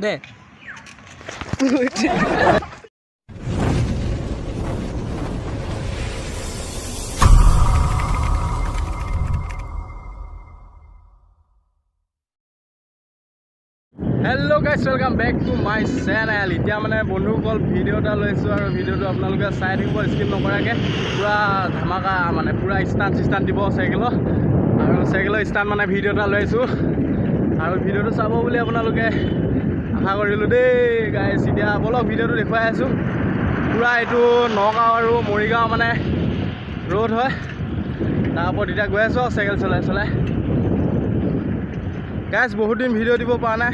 De hello' guys welcome back to my channel. এতিয়া মানে বন্ধুসকল ভিডিঅ' এটা লৈছোঁ আৰু ভিডিঅ'টো আপোনালোকে চাই থাকিব স্কিপ নকৰাকৈ। পূৰা ধামাকা মানে পূৰা ষ্টাণ্ট দিব চাইকেলৰ, আৰু চাইকেলৰ ষ্টাণ্ট মানে ভিডিঅ' এটা লৈছোঁ আৰু ভিডিঅ'টো চাব বুলি আপোনালোকে আশা কৰিলোঁ দেই গাইজ। এতিয়া বলক ভিডিঅ'টো দেখুৱাই আছোঁ। পূৰা এইটো নগাঁও আৰু মৰিগাঁও মানে ৰোড হয়, তাৰ ওপৰত এতিয়া গৈ আছোঁ আৰু চাইকেল চলাই গাইজ। বহুত দিন ভিডিঅ' দিব পৰা নাই,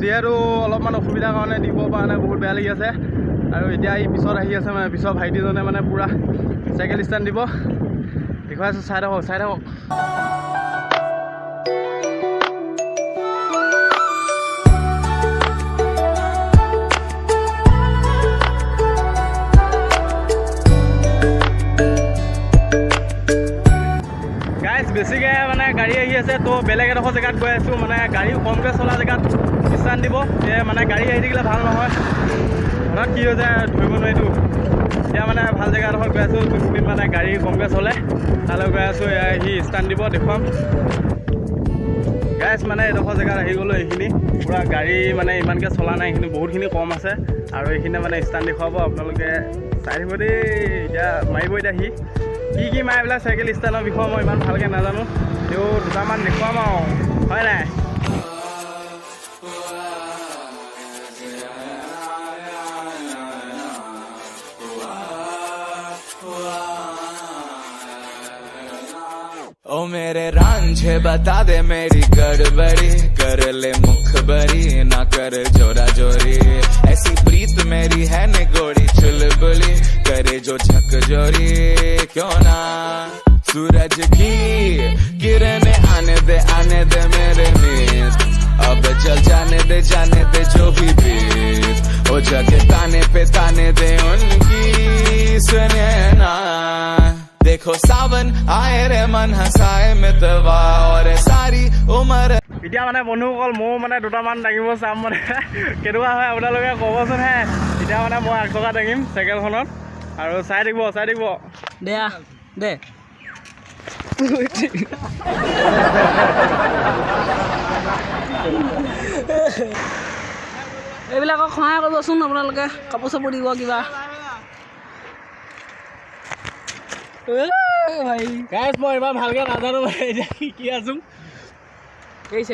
যিহেতু অলপমান অসুবিধাৰ কাৰণে দিব পৰা নাই, বহুত বেয়া লাগি আছে। আৰু এতিয়া এই পিছত আহি আছে মানে পিছৰ ভাইটিজনে মানে পূৰা চাইকেল ষ্টেণ্ড দিব, দেখুৱাই আছোঁ, চাই থাকক। বেছিকৈ মানে গাড়ী আহি আছে, তো বেলেগ এডোখৰ জেগাত গৈ আছোঁ, মানে গাড়ী কমকৈ চলা জেগাত ষ্টাণ্ট দিব। মানে গাড়ী আহি থাকিলে ভাল নহয়, হঠাৎ কি হৈ যায় ধৰিব নোৱাৰিতো। এতিয়া মানে ভাল জেগা এডোখৰত গৈ আছোঁ, যোনখিনিত মানে গাড়ী কমকৈ চলে তালৈ গৈ আছোঁ। সি ষ্টাণ্ট দিব, দেখুৱাম গাইজ। মানে এডোখৰ জেগাত আহি গ'লোঁ, এইখিনি পূৰা গাড়ী মানে ইমানকৈ চলা নাই, এইখিনি বহুতখিনি কম আছে, আৰু এইখিনিতে মানে ষ্টাণ্ট দেখুৱাব। আপোনালোকে চাই থাকিব দেই। এতিয়া মাৰিব, এতিয়া কি মাৰে এইবিলাক চাইকেল ষ্টাণ্ডৰ বিষয়ে মই ইমান ভালকৈ নাজানো, তেও দুটামান দেখুৱাম আৰু, হয় নাই? ओ मेरे रांझे बता दे मेरी गड़बड़ी, कर ले मुखबरी ना कर जोरा जोरी, ऐसी प्रीत मेरी है निगोड़ी चुलबुली, करे जो झकझोरी क्यों ना। सूरज की किरणें आने दे मेरे मीत, अब चल जाने दे जो भी बीत, ओ जगह ताने दे उनकी सुने ना। देखो सावन आए रे मन हंसाए मितवा और सारी उम्र। এতিয়া মানে বন্ধুসকল ময়ো মানে দুটামান দাঙিব চাম, মানে কেনেকুৱা হয় আপোনালোকে ক'বচোন হে। এতিয়া মানে মই আগচকা দাঙিম চাইকেলখনত, আৰু চাই থাকিব দে এইবিলাকক সহায় কৰিবচোন আপোনালোকে, কাপোৰ চাপোৰ দিব কিবা। ভাই গাইজ মই ইমান ভালকৈ নাজানো, এতিয়া শিকি আছোঁ। গৈছে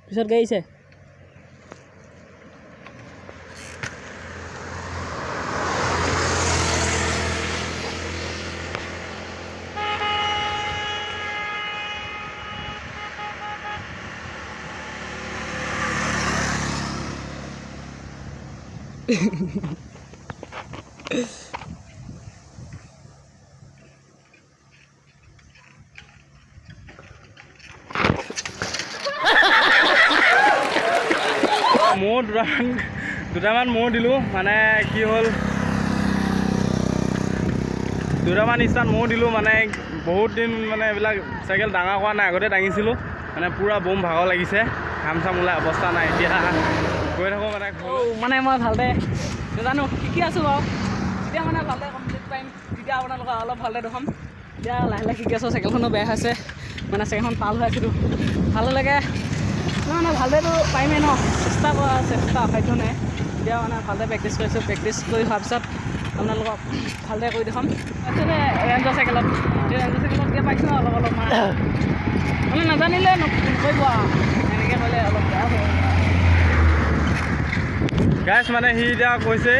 পিছত গাইছে। ময়ো দুটামান ময়ো দিলোঁ, মানে কি হ'ল দুটামান ষ্টাণ্ট ময়ো দিলোঁ। মানে বহুত দিন মানে এইবিলাক চাইকেল ডাঙৰ কৰা নাই, আগতে দাঙিছিলোঁ, মানে পূৰা বম ভাগৰ লাগিছে, ঘাম চাম ওলাই অৱস্থা নাই। এতিয়া গৈ থাকোঁ মানে মই ভালদৰে নাজানো, শিকি আছোঁ বাৰু। তেতিয়া মানে ভালদৰে কমপ্লিট পাৰিম, তেতিয়া আপোনালোকক অলপ ভালদৰে দেখাম। এতিয়া লাহে শিকি আছোঁ, চাইকেলখনো বেয়া হৈছে, মানে চাইকেলখন পাল হৈ আছিলোঁ, ভাল লাগে মানে ভালদৰেতো পাৰিমেই ন, চেষ্টা অসাধ্য নাই। এতিয়া মানে ভালদৰে প্ৰেক্টিছ কৰিছোঁ, প্ৰেক্টিছ কৰি হোৱাৰ পিছত আপোনালোকক ভালদৰে কৰি দেখাম। তাৰপিছতে ৰেঞ্জৰ চাইকেলত এতিয়া পাইছোঁ অলপ মানে নাজানিলে নকৰিব আৰু, এনেকৈ কৰিলে অলপ বেয়া হয়। গাইজ মানে সি এতিয়া কৈছে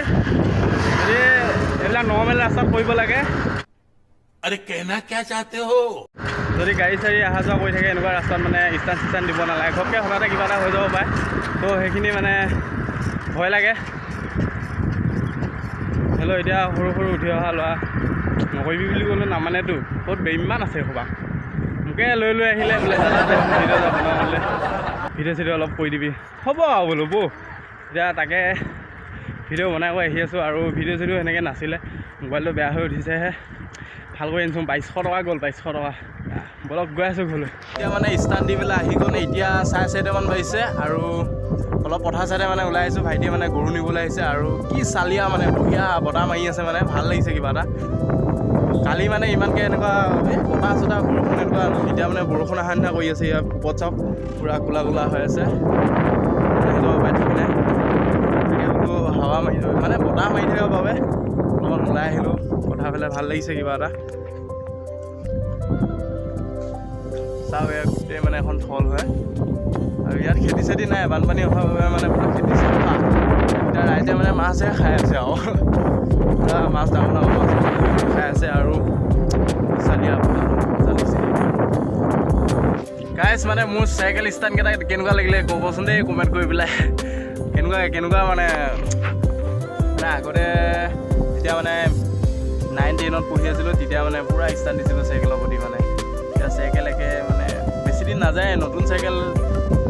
যে এইবিলাক নৰ্মেল ৰাস্তাত কৰিব লাগে। अरे कहना क्या चाहते हो? যদি গাড়ী চাড়ী অহা যোৱা কৰি থাকে এনেকুৱা ৰাস্তাত মানে ষ্টাণ্ট দিব নালাগে, ঘপকৈ হঠাতে কিবা এটা হৈ যাব পাৰে। তো সেইখিনি মানে ভয় লাগে। হেল্ল' এতিয়া সৰু সৰু উঠি অহা ল'ৰা নকৰিবি বুলি ক'লে নামানেতো, ক'ত ইমান আছে সবা মোকে লৈ আহিলে বোলে দাদা ভিডিঅ' যাব নহ'লে ভিডিঅ' চিডিঅ' অলপ কৰি দিবি, হ'ব আৰু বোলো বৌ। এতিয়া তাকে ভিডিঅ' বনাই কৰি আহি আছোঁ আৰু ভিডিঅ' চিডিঅ' সেনেকৈ নাছিলে, মোবাইলটো বেয়া হৈ উঠিছেহে, ভাল কৰি আনিছোঁ। 2200 টকা গ'ল, 2200 টকা। বলক গৈ আছোঁ ঘৰলৈ। এতিয়া মানে ষ্টাৰ্ট দি পেলাই আহি গ'ল, এতিয়া 4:30মান বাজিছে আৰু অলপ পথাৰ চাইডে মানে ওলাই আহিছোঁ। ভাইটিয়ে মানে গৰু নিবলৈ আহিছে আৰু কি চালিয়া মানে বঢ়িয়া বতাহ মাৰি আছে, মানে ভাল লাগিছে কিবা এটা। কালি মানে ইমানকৈ এনেকুৱা বতাহ চতাহ বৰষুণ এনেকুৱা, এতিয়া মানে বৰষুণ অহা নিচিনা কৰি আছে। ইয়াৰ ওপৰত চাওক পূৰা কোলা কোলা হৈ আছে, আহি যাব পাই ঠিক নাই। তাকে হাৱা মাৰি মানে বতাহ মাৰি থকাৰ বাবে অলপমান ওলাই আহিলোঁ পথাৰ ফালে, ভাল লাগিছে কিবা এটা। চাওক ইয়াত গোটেই মানে এখন থল হয় আৰু ইয়াত খেতি চেতি নাই, বানপানী অহাৰ বাবে মানে পুৰা খেতি চাফা। এতিয়া ৰাইজে মানে মাছহে খাই আছে আৰু পুৰা মাছ ডাঙৰ ডাঙৰ মাছ খাই আছে আৰু চালিয়া জানিছে। গাইজ মানে মোৰ চাইকেল ষ্টেণ্ডকেইটা কেনেকুৱা লাগিলে ক'বচোন দেই কমেণ্ট কৰি পেলাই। কেনেকুৱা মানে আগতে যেতিয়া মানে 9-10ত পঢ়ি আছিলোঁ তেতিয়া মানে পূৰা ষ্টাৰ্ট দিছিলোঁ চাইকেলৰ প্ৰতি। মানে এতিয়া চাইকেল একে মানে বেছি দিন নাযায়, নতুন চাইকেল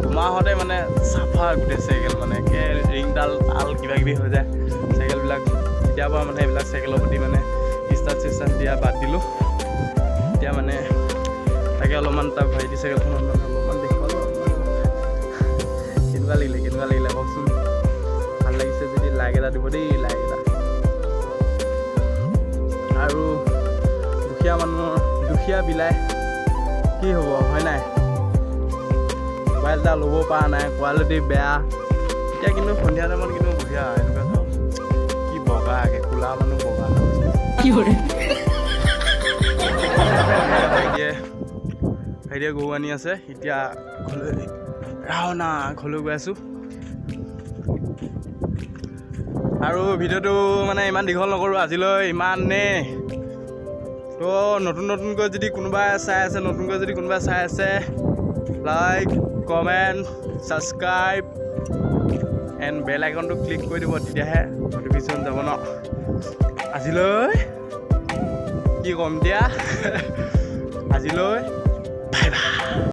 দুমাহতে মানে চাফা গোটেই চাইকেল, মানে একে ৰিংডাল তাল কিবা কিবি হৈ যায় চাইকেলবিলাক। তেতিয়াৰ পৰা মানে এইবিলাক চাইকেলৰ প্ৰতি মানে ষ্টাৰ্ট দিয়া বাদ দিলোঁ। এতিয়া মানে তাকে অলপমান তাৰ ভাইটি চাইকেলখনত মানে অলপমান দেখুৱালোঁ। কেনেকুৱা লাগিলে কওকচোন। ভাল লাগিছে যদি লাইক এটা দিব দেই, লাইক এটা। আৰু দুখীয়া মানুহৰ দুখীয়া বিলাই কি হ'ব হয় নাই, মোবাইল এটা ল'ব পৰা নাই, কোৱালিটি বেয়া। এতিয়া কিন্তু সন্ধিয়া টাইমত কিন্তু বঢ়িয়া এনেকুৱা চাওক কি বগা আগে, কোলা মানুহ বগা ভাইটিয়ে গৰু আনি আছে। এতিয়া ঘৰলৈ গৈ আছোঁ। আৰু ভিডিঅ'টো মানে ইমান দীঘল নকৰোঁ আজিলৈ, ইমানেই। তো নতুনকৈ যদি কোনোবাই চাই আছে like, comment, subscribe and bell আইকনটো ক্লিক কৰি দিব, তেতিয়াহে নটিফিকেশ্যন যাব ন। আজিলৈ কি ক'ম এতিয়া, আজিলৈ বাই বাই।